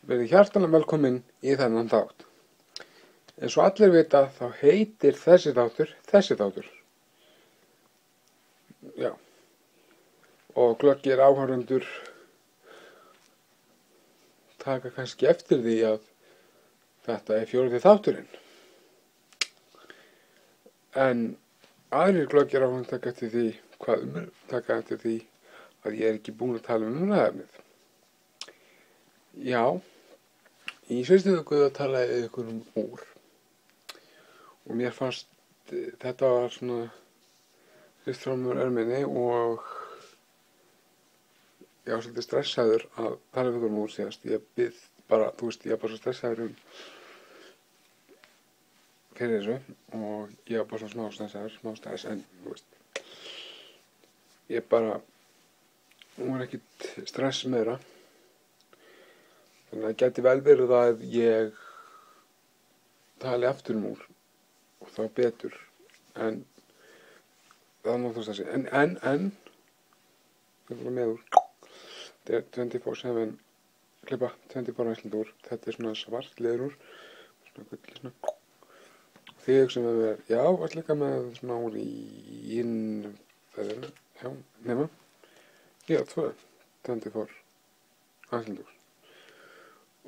Verið hjartanlega velkomin í þennan þátt. Eins og allir vita þá heitir þessi þáttur. Já. Og glöggir áhorfendur taka kannski eftir því að þetta er 4. þátturinn. En aðrir glöggir áhorfendur taka eftir því að ég er ekki búinn að tala umræðefnið. Já, í síðustu viku talaði ég ykkur úr og mér fannst þetta var svona fyrst frá mér erminni og ég var svolítið stressaður að tala við ykkur úr síðast. Ég var bara svo stressaður fyrir þessu og ég var bara svona smá stress en ég bara, nú er ekkert stress meira. Þannig að það gæti vel verið að ég tali aftur úr og þá betur, en það er náttúrulega þessi. En, ég fyrir með úr, þetta er 24/7 klippa, 24 æsland úr, þetta er svona svart leður úr, svona gull, svona. Þið sem hefur verið, já, allega með svona úr í innfæðinu, já, nema, já, 24 æsland úr.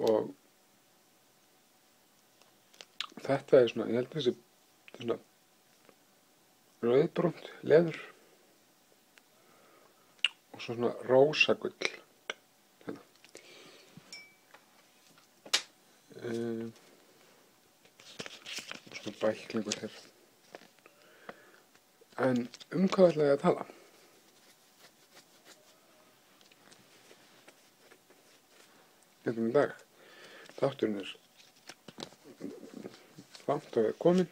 Og þetta er svona, ég held þessi svona rauðbrúnt leður og svo svona rósagull hérna. Og svona bæklingur hér. En hvað ætla ég að tala? Í dag. Þátturinn er langt og kominn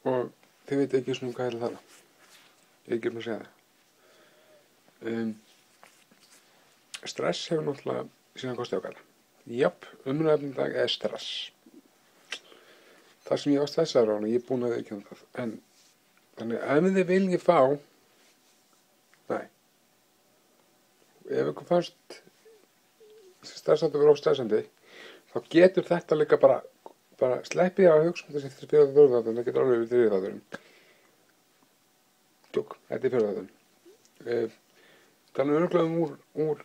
og þið veit ekki svona hvað er að tala. Ég er ekki að segja það. Stress hefur náttúrulega síðan kosti á galla. Japp, umræðefnum í dag er stress. Það sem ég var stressaður á hana, ég er búinn að viðurkenna það. En þannig ef þið viljið fá, ef ykkur fannst stressandi og stressandi, þá getur þetta líka bara sleppið að hugsa þessi 4. þátturinn, það getur alveg verið 3. þátturinn. Tjók, þetta er 4. þátturinn. Tala örugglega úr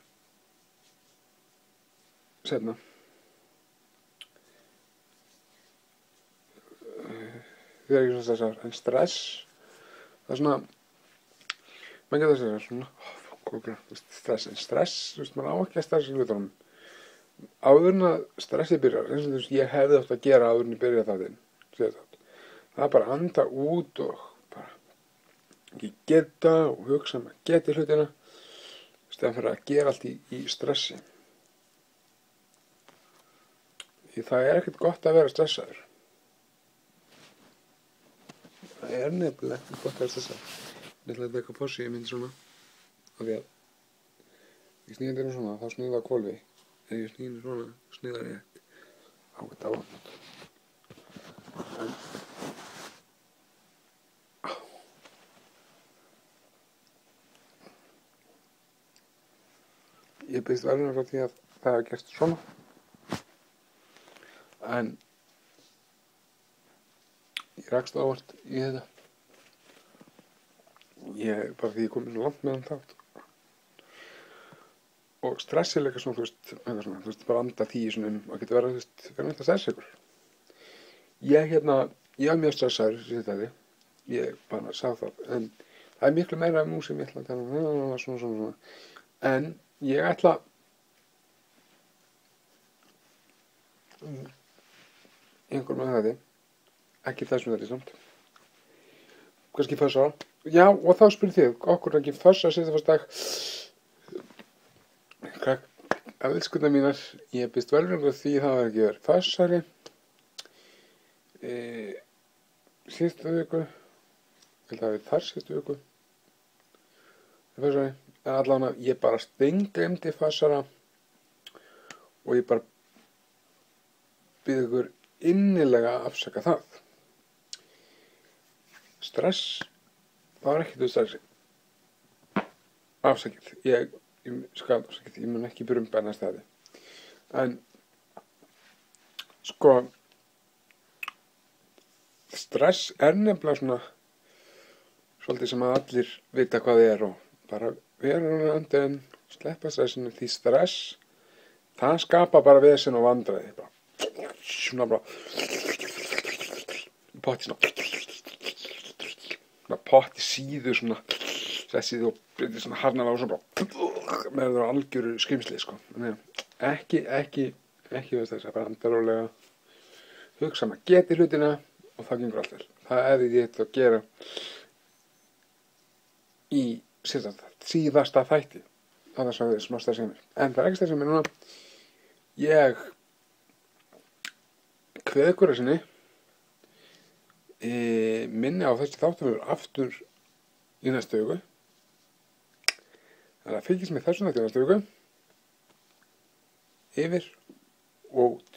seinna. Þið er ekki svona stressaður, en stress, það er svona, maður getur að segja svona, stress, maður á ekki að stressa í hlutunum. Áður en að stressið byrjar, eins og ég hefði átt að gera áður en ég byrja þáttinn, það er bara að anda út og bara ekki geta og hugsa að geti hlutina, í stæðan fyrir að gera allt í stressi. Því það er ekkert gott að vera stressaður. Það er nefnilega ekkert gott að vera stressaður. Ég ætla að taka possi, ég myndi svona, af því að ég snýði þetta svona, þá snýði það á hvolfi. Ef ég snýði svona, snýði það rétt á þetta áfnat. En ég byrst verðina frá því að það hefði gerst svona. En ég rakst ávart í þetta. Bara því ég kom svo langt með hann þátt. Og stress er líka svona, bara anda 10 svona og getur verið, hvernig þetta stressa ykkur. Ég er mjög stressaður í þetta, ég bara sá það, en það er miklu meira nú sem ég ætla að tala svona. En ég ætla einhver með þetta, ekki þessum þetta samt, kannski fössa, já, og þá spyrir þið, okkur ekki fössa síðan fyrst dag. Elskundar mínar, ég byrst velröngu því það var ekki verið fössari síðustu viku, ég held að það við þar síðustu viku fössari, en allavega ég bara steingleymdi fössara og ég bara bið ykkur innilega að afsaka það. Stress, það var ekkert stressi. Afsakið, ég mun ekki brumba næsta þetta. En sko, stress nefnilega svona svolítið sem að allir vita hvað og bara vera en sleppa stressinu, því stress það skapar bara vesen og vandræði, bara svona bara potti svona potti síður svona stressið og svona harnar á svona bara með það algjöru skrimsli sko. Ekki veist þess að bara andarólega hugsa maður geti hlutina og það gengur allt vel. Það hefði ég þetta að gera í síðasta þætti, þannig að við smá stressið mér. En það er ekki stressið mér núna. Ég kveð ykkur að sinni minni á þessi þáttum aftur í næstu viku. Þannig að fylgjast með þessum þætti í næstu viku. Yfir og út.